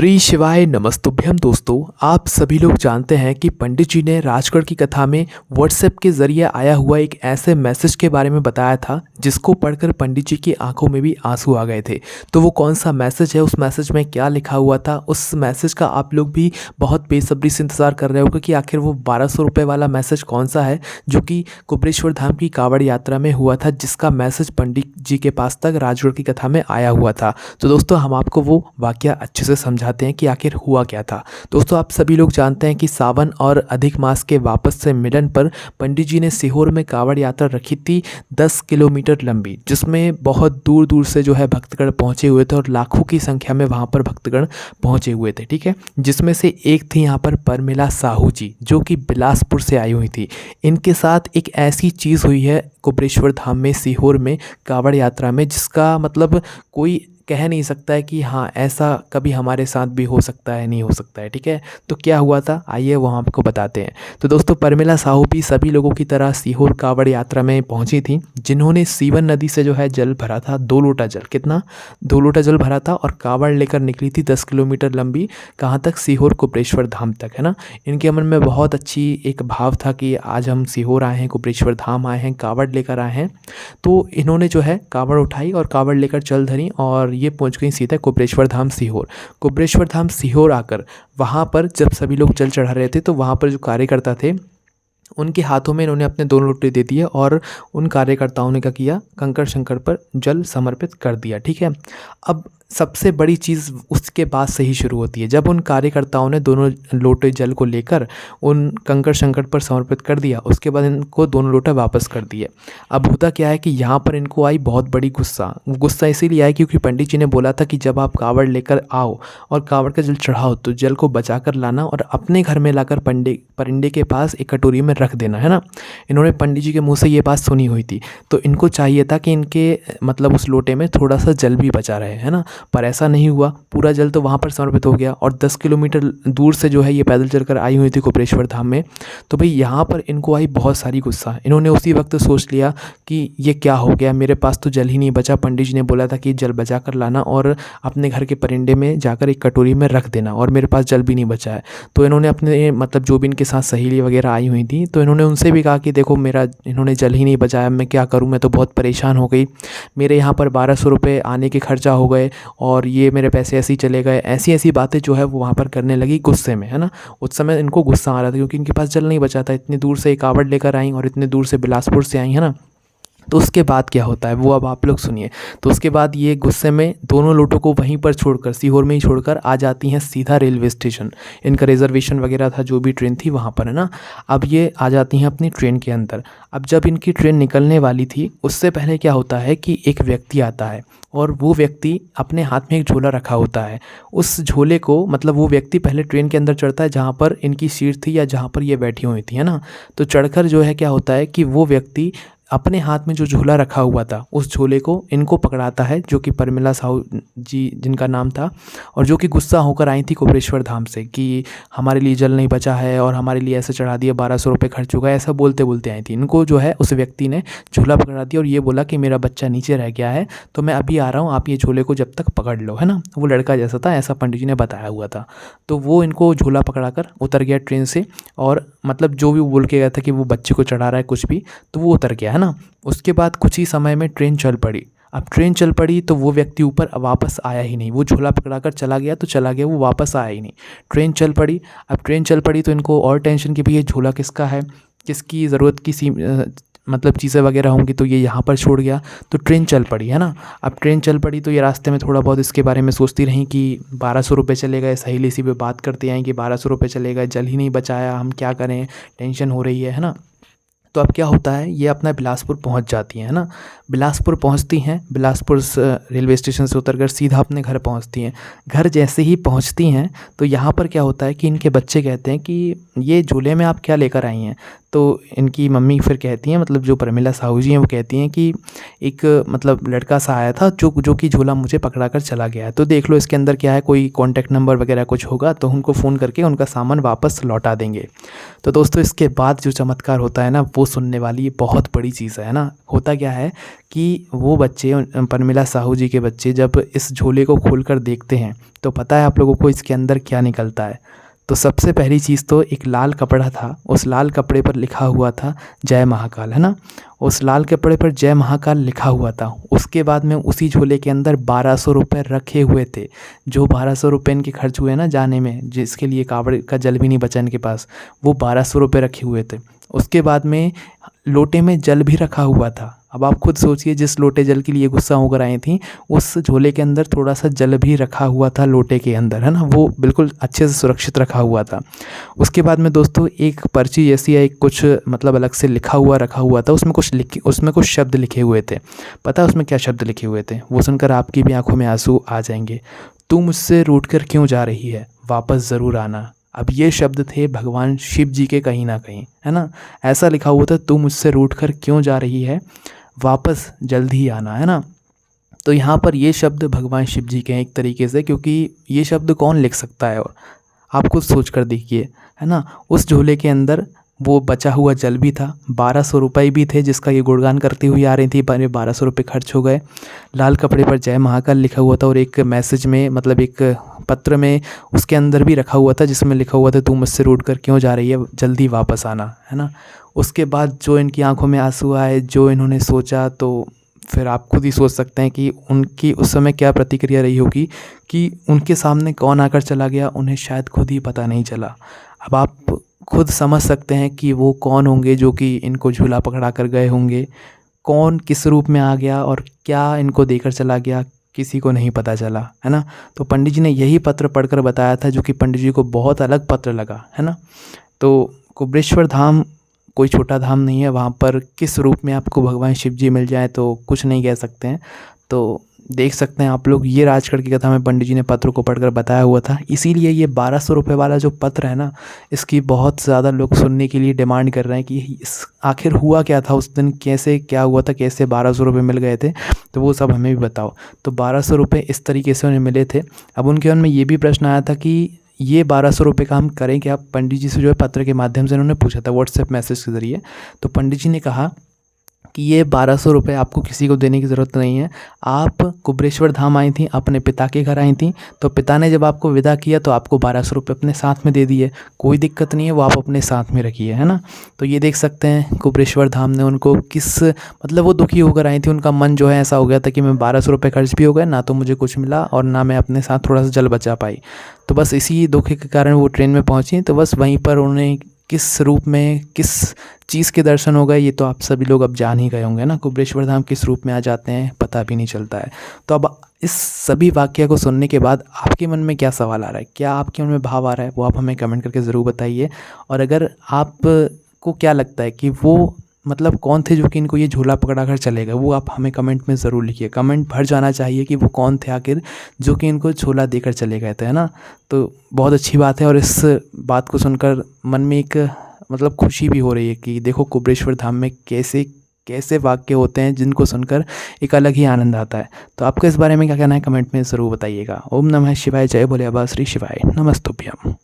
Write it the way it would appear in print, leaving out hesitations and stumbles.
श्री शिवाय नमस्तुभ्यम। दोस्तों, आप सभी लोग जानते हैं कि पंडित जी ने राजगढ़ की कथा में व्हाट्सएप के ज़रिए आया हुआ एक ऐसे मैसेज के बारे में बताया था जिसको पढ़कर पंडित जी की आंखों में भी आंसू आ गए थे। तो वो कौन सा मैसेज है, उस मैसेज में क्या लिखा हुआ था, उस मैसेज का आप लोग भी बहुत बेसब्री से इंतज़ार कर रहे होगे कि आखिर वो 1200 रुपये वाला मैसेज कौन सा है जो कि कुबरेश्वर धाम की कांवड़ यात्रा में हुआ था, जिसका मैसेज पंडित जी के पास तक राजगढ़ की कथा में आया हुआ था। तो दोस्तों, हम आपको वो वाकया अच्छे से समझाते हैं कि आखिर हुआ क्या था। दोस्तों, आप सभी लोग जानते हैं कि सावन और अधिक मास के वापस से मिलन पर पंडित जी ने सीहोर में कांवड़ यात्रा रखी थी 10 किलोमीटर लंबी, जिसमें बहुत दूर दूर से जो है भक्तगण पहुंचे हुए थे और लाखों की संख्या में वहां पर भक्तगण पहुंचे हुए थे। ठीक है, जिसमें से एक थी यहाँ पर परमिला साहू जी, जो कि बिलासपुर से आई हुई थी। इनके साथ एक ऐसी चीज़ हुई है कुबरेश्वर धाम में सीहोर में कांवड़ यात्रा में, जिसका मतलब कोई कह नहीं सकता है कि हाँ ऐसा कभी हमारे साथ भी हो सकता है, नहीं हो सकता है। ठीक है, तो क्या हुआ था, आइए वो आपको बताते हैं। तो दोस्तों, परमिला साहू भी सभी लोगों की तरह सीहोर कांवड़ यात्रा में पहुंची थी, जिन्होंने सीवन नदी से जो है जल भरा था, 2 लोटा जल, कितना 2 लोटा जल भरा था और कांवड़ लेकर निकली थी 10 किलोमीटर लंबी। कहाँ तक? सीहोर कुबरेश्वर धाम तक, है ना। इनके मन में बहुत अच्छी एक भाव था कि आज हम सीहोर आए हैं, कुबरेश्वर धाम आए हैं, कांवड़ लेकर आए हैं। तो इन्होंने जो है कांवड़ उठाई और कांवड़ लेकर चल धरी और ये पहुंच गई सीधा कुबरेश्वर धाम सीहोर। कुबरेश्वर धाम सीहोर आकर वहाँ पर जब सभी लोग जल चढ़ा रहे थे, तो वहाँ पर जो कार्यकर्ता थे उनके हाथों में इन्होंने अपने 2 लोटे दे दिए और उन कार्यकर्ताओं ने क्या किया, कंकड़ शंकर पर जल समर्पित कर दिया। ठीक है, अब सबसे बड़ी चीज़ उसके बाद से ही शुरू होती है। जब उन कार्यकर्ताओं ने दोनों लोटे जल को लेकर उन कंकड़ शंकर पर समर्पित कर दिया, उसके बाद इनको दोनों लोटे वापस कर दिए। अब होता क्या है कि यहाँ पर इनको आई बहुत बड़ी गुस्सा इसीलिए आई क्योंकि पंडित जी ने बोला था कि जब आप कांवड़ लेकर आओ और कांवड़ का जल चढ़ाओ तो जल को बचा कर लाना और अपने घर में लाकर परिंदे के पास एक कटोरी में रख देना, है ना। इन्होंने पंडित जी के मुँह से ये बात सुनी हुई थी, तो इनको चाहिए था कि इनके मतलब उस लोटे में थोड़ा सा जल भी बचा रहे, है ना। पर ऐसा नहीं हुआ, पूरा जल तो वहाँ पर समर्पित हो गया और 10 किलोमीटर दूर से जो है ये पैदल चलकर आई हुई थी कुबरेश्वर धाम में। तो भाई यहाँ पर इनको आई बहुत सारी गुस्सा। इन्होंने उसी वक्त सोच लिया कि ये क्या हो गया, मेरे पास तो जल ही नहीं बचा। पंडित जी ने बोला था कि जल बचा कर लाना और अपने घर के परिंदे में जाकर एक कटोरी में रख देना, और मेरे पास जल भी नहीं बचा है। तो इन्होंने अपने मतलब जो भी इनके साथ सहेली वगैरह आई हुई थी, तो इन्होंने उनसे भी कहा कि देखो मेरा इन्होंने जल ही नहीं बचाया, मैं क्या करूँ, मैं तो बहुत परेशान हो गई, मेरे यहाँ पर 1200 रुपये आने के खर्चा हो गए और ये मेरे पैसे ऐसे ही चले गए। ऐसी ऐसी बातें जो है वो वहाँ पर करने लगी गुस्से में, है ना। उस समय इनको गुस्सा आ रहा था क्योंकि इनके पास जल नहीं बचा था, इतनी दूर से एक कांवड़ लेकर आई और इतने दूर से बिलासपुर से आई, है ना। तो उसके बाद क्या होता है वो अब आप लोग सुनिए। तो उसके बाद ये गुस्से में दोनों लोटों को वहीं पर छोड़कर, सीहोर में ही छोड़कर आ जाती हैं सीधा रेलवे स्टेशन। इनका रिजर्वेशन वगैरह था, जो भी ट्रेन थी वहाँ पर, है ना। अब ये आ जाती हैं अपनी ट्रेन के अंदर। अब जब इनकी ट्रेन निकलने वाली थी, उससे पहले क्या होता है कि एक व्यक्ति आता है और वो व्यक्ति अपने हाथ में एक झोला रखा होता है। उस झोले को मतलब वो व्यक्ति पहले ट्रेन के अंदर चढ़ता है जहाँ पर इनकी सीट थी या जहाँ पर ये बैठी हुई थी, है ना। तो चढ़कर जो है क्या होता है कि वो व्यक्ति अपने हाथ में जो झोला रखा हुआ था उस झोले को इनको पकड़ाता है, जो कि परमिला साहू जी जिनका नाम था, और जो कि गुस्सा होकर आई थी कुबरेश्वर धाम से कि हमारे लिए जल नहीं बचा है और हमारे लिए ऐसे चढ़ा दिया, 1200 रुपये खर्च हो गया, ऐसा बोलते बोलते आई थी। इनको जो है उस व्यक्ति ने झोला पकड़ा दिया और ये बोला कि मेरा बच्चा नीचे रह गया है, तो मैं अभी आ रहा हूँ, आप ये झोले को जब तक पकड़ लो, है ना। वो लड़का जैसा था, ऐसा पंडित जी ने बताया हुआ था। तो वो इनको झोला पकड़ा कर उतर गया ट्रेन से, और मतलब जो भी बोल के गया था कि वो बच्चे को चढ़ा रहा है कुछ भी, तो वो उतर गया, है ना। उसके बाद कुछ ही समय में ट्रेन चल पड़ी। अब ट्रेन चल पड़ी तो वो व्यक्ति ऊपर वापस आया ही नहीं। वो झोला पकड़ाकर चला गया तो चला गया, वो वापस आया ही नहीं। ट्रेन चल पड़ी। अब ट्रेन चल पड़ी तो इनको और टेंशन कि भाई ये झोला किसका है, किसकी ज़रूरत की मतलब चीज़ें वगैरह होंगी, तो ये यहाँ पर छोड़ गया। तो ट्रेन चल पड़ी, है ना। अब ट्रेन चल पड़ी तो ये रास्ते में थोड़ा बहुत इसके बारे में सोचती रहीं कि 1200 रुपये चले गए। सहेली सी पे बात करते आएँ कि 1200 रुपये चले गए, जल ही नहीं बचाया, हम क्या करें, टेंशन हो रही है ना। तो अब क्या होता है, ये अपना बिलासपुर पहुंच जाती हैं, है ना। बिलासपुर पहुंचती हैं, बिलासपुर रेलवे स्टेशन से उतरकर सीधा अपने घर पहुंचती हैं। घर जैसे ही पहुंचती हैं तो यहाँ पर क्या होता है कि इनके बच्चे कहते हैं कि ये झूले में आप क्या लेकर आई हैं। तो इनकी मम्मी फिर कहती हैं, मतलब जो परमिला साहू जी हैं, वो कहती हैं कि एक मतलब लड़का सा आया था जो कि झोला मुझे पकड़ा कर चला गया है, तो देख लो इसके अंदर क्या है, कोई कॉन्टैक्ट नंबर वगैरह कुछ होगा तो उनको फ़ोन करके उनका सामान वापस लौटा देंगे। तो दोस्तों, इसके बाद जो चमत्कार होता है ना, वो सुनने वाली ये बहुत बड़ी चीज़ है ना। होता क्या है कि वो बच्चे परमिला साहू जी के बच्चे जब इस झोले को खोलकर देखते हैं तो पता है आप लोगों को इसके अंदर क्या निकलता है। तो सबसे पहली चीज़ तो एक लाल कपड़ा था, उस लाल कपड़े पर लिखा हुआ था जय महाकाल, है ना। उस लाल कपड़े पर जय महाकाल लिखा हुआ था। उसके बाद में उसी झोले के अंदर 1200 रुपये रखे हुए थे। जो 1200 रुपये इनके खर्च हुए ना जाने में, जिसके लिए कावड़ का जल भी नहीं बचा इनके पास, वो 1200 रुपये रखे हुए थे। उसके बाद में लोटे में जल भी रखा हुआ था। अब आप खुद सोचिए, जिस लोटे जल के लिए गुस्सा होकर आई थी उस झोले के अंदर थोड़ा सा जल भी रखा हुआ था लोटे के अंदर, है ना। वो बिल्कुल अच्छे से सुरक्षित रखा हुआ था। उसके बाद में दोस्तों एक पर्ची जैसी एक कुछ मतलब अलग से लिखा हुआ रखा हुआ था। उसमें कुछ शब्द लिखे हुए थे। पता है उसमें क्या शब्द लिखे हुए थे? वो सुनकर आपकी भी आंखों में आंसू आ जाएंगे। तू मुझसे रूठ कर क्यों जा रही है, वापस ज़रूर आना। अब ये शब्द थे भगवान शिव जी के कहीं ना कहीं, है ना। ऐसा लिखा हुआ था, तू मुझसे रूठ कर क्यों जा रही है, वापस जल्द ही आना, है ना। तो यहाँ पर ये शब्द भगवान शिव जी के हैं एक तरीके से, क्योंकि ये शब्द कौन लिख सकता है। और आप खुद सोच कर देखिए, है ना। उस झोले के अंदर वो बचा हुआ जल भी था, 1200 रुपये भी थे जिसका ये गुणगान करती हुई आ रही थी। 1200 रुपये खर्च हो गए। लाल कपड़े पर जय महाकाल लिखा हुआ था और एक मैसेज में मतलब एक पत्र में उसके अंदर भी रखा हुआ था जिसमें लिखा हुआ था, तू मुझसे रूठ कर क्यों जा रही है, जल्दी वापस आना, है ना। उसके बाद जो इनकी आंखों में आंसू आए, जो इन्होंने सोचा, तो फिर आप खुद ही सोच सकते हैं कि उनकी उस समय क्या प्रतिक्रिया रही होगी कि उनके सामने कौन आकर चला गया, उन्हें शायद खुद ही पता नहीं चला। अब आप खुद समझ सकते हैं कि वो कौन होंगे जो कि इनको झूला पकड़ा कर गए होंगे। कौन किस रूप में आ गया और क्या इनको देकर चला गया, किसी को नहीं पता चला, है ना। तो पंडित जी ने यही पत्र पढ़कर बताया था, जो कि पंडित जी को बहुत अलग पत्र लगा, है ना। तो कुबेरेश्वर धाम कोई छोटा धाम नहीं है। वहाँ पर किस रूप में आपको भगवान शिव जी मिल जाए तो कुछ नहीं कह सकते हैं। तो देख सकते हैं आप लोग, ये राजगढ़ की कथा में पंडित जी ने पत्र को पढ़कर बताया हुआ था। इसीलिए ये 1200 रुपये वाला जो पत्र है ना, इसकी बहुत ज़्यादा लोग सुनने के लिए डिमांड कर रहे हैं कि इस आखिर हुआ क्या था उस दिन, कैसे क्या हुआ था, कैसे 1200 रुपये मिल गए थे, तो वो सब हमें भी बताओ। तो 1200 रुपये इस तरीके से उन्हें मिले थे। अब उनके मन में ये भी प्रश्न आया था कि ये 1200 रुपये का हम करें क्या। पंडित जी से जो है पत्र के माध्यम से उन्होंने पूछा था, व्हाट्सएप मैसेज के ज़रिए। तो पंडित जी ने कहा कि ये 1200 रुपये आपको किसी को देने की ज़रूरत नहीं है। आप कुबेरेश्वर धाम आई थी, अपने पिता के घर आई थी, तो पिता ने जब आपको विदा किया तो आपको 1200 रुपये अपने साथ में दे दिए। कोई दिक्कत नहीं है, वो आप अपने साथ में रखिए, है ना। तो ये देख सकते हैं कुबेरेश्वर धाम ने उनको किस मतलब वो दुखी होकर आई थी। उनका मन जो है ऐसा हो गया था कि मैं 1200 रुपये खर्च भी हो गए, ना तो मुझे कुछ मिला और ना मैं अपने साथ थोड़ा सा जल बचा पाई। तो बस इसी दुख के कारण वो ट्रेन में पहुँची। तो बस वहीं पर उन्हें किस रूप में किस चीज़ के दर्शन हो गए, ये तो आप सभी लोग अब जान ही गए होंगे ना। कुबेरेश्वर धाम किस रूप में आ जाते हैं पता भी नहीं चलता है। तो अब इस सभी वाक्य को सुनने के बाद आपके मन में क्या सवाल आ रहा है, क्या आपके मन में भाव आ रहा है, वो आप हमें कमेंट करके ज़रूर बताइए। और अगर आपको क्या लगता है कि वो मतलब कौन थे जो कि इनको ये झोला पकड़ा कर चले गए, वो आप हमें कमेंट में ज़रूर लिखिए। कमेंट भर जाना चाहिए कि वो कौन थे आखिर जो कि इनको झोला देकर चले गए थे, है ना। तो बहुत अच्छी बात है और इस बात को सुनकर मन में एक मतलब खुशी भी हो रही है कि देखो कुबेरेश्वर धाम में कैसे कैसे वाक्य होते हैं जिनको सुनकर एक अलग ही आनंद आता है। तो आपको इस बारे में क्या कहना है कमेंट में ज़रूर बताइएगा। ओम नमः शिवाय, जय भोले बाबा श्री शिवाय, नमस्तुभ्यम।